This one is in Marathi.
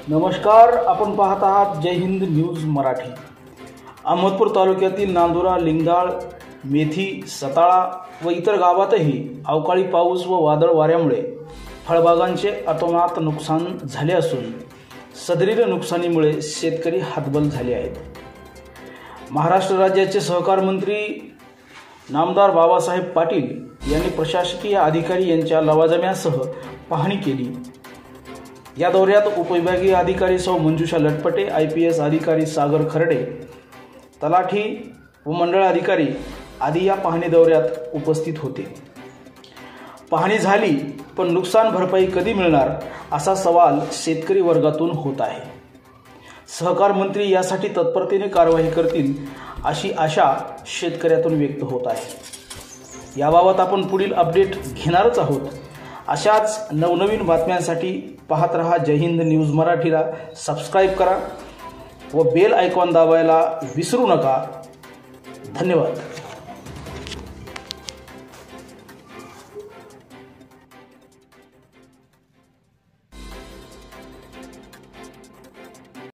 नमस्कार, आपण पाहत आहात जय हिंद न्यूज मराठी। अहमदपूर तालुक्यातील नांदुरा, लिंगधाळ, मेथी, सताळा व इतर गावातही अवकाळी पाऊस व वादळ वाऱ्यामुळे फळबागांचे अतोनात नुकसान झाले असून सदरील नुकसानीमुळे शेतकरी हतबल झाले आहेत। महाराष्ट्र राज्याचे सहकार मंत्री नामदार बाबासाहेब पाटील यांनी प्रशासकीय अधिकारी यांच्या लवाजम्यासह पाहणी केली। या दौऱ्यात उपविभागीय अधिकारी सौ मंजुषा लटपटे, IPS अधिकारी सागर खर्डे, तलाठी व मंडळ अधिकारी आदी या पाहणी दौऱ्यात उपस्थित होते। पाहणी झाली, पण नुकसान भरपाई कधी मिळणार असा सवाल शेतकरी वर्गातून होत आहे। सहकार मंत्री यासाठी तत्परतेने कारवाई करतील अशी आशा शेतकऱ्यातून व्यक्त होत आहे। याबाबत आपण पुढील अपडेट घेणारच आहोत। अशाच नवनवीन बातम्यांसाठी पाहत रहा जय हिंद न्यूज मराठीला सबस्क्राइब करा व बेल आयकॉन दाबायला विसरू नका। धन्यवाद।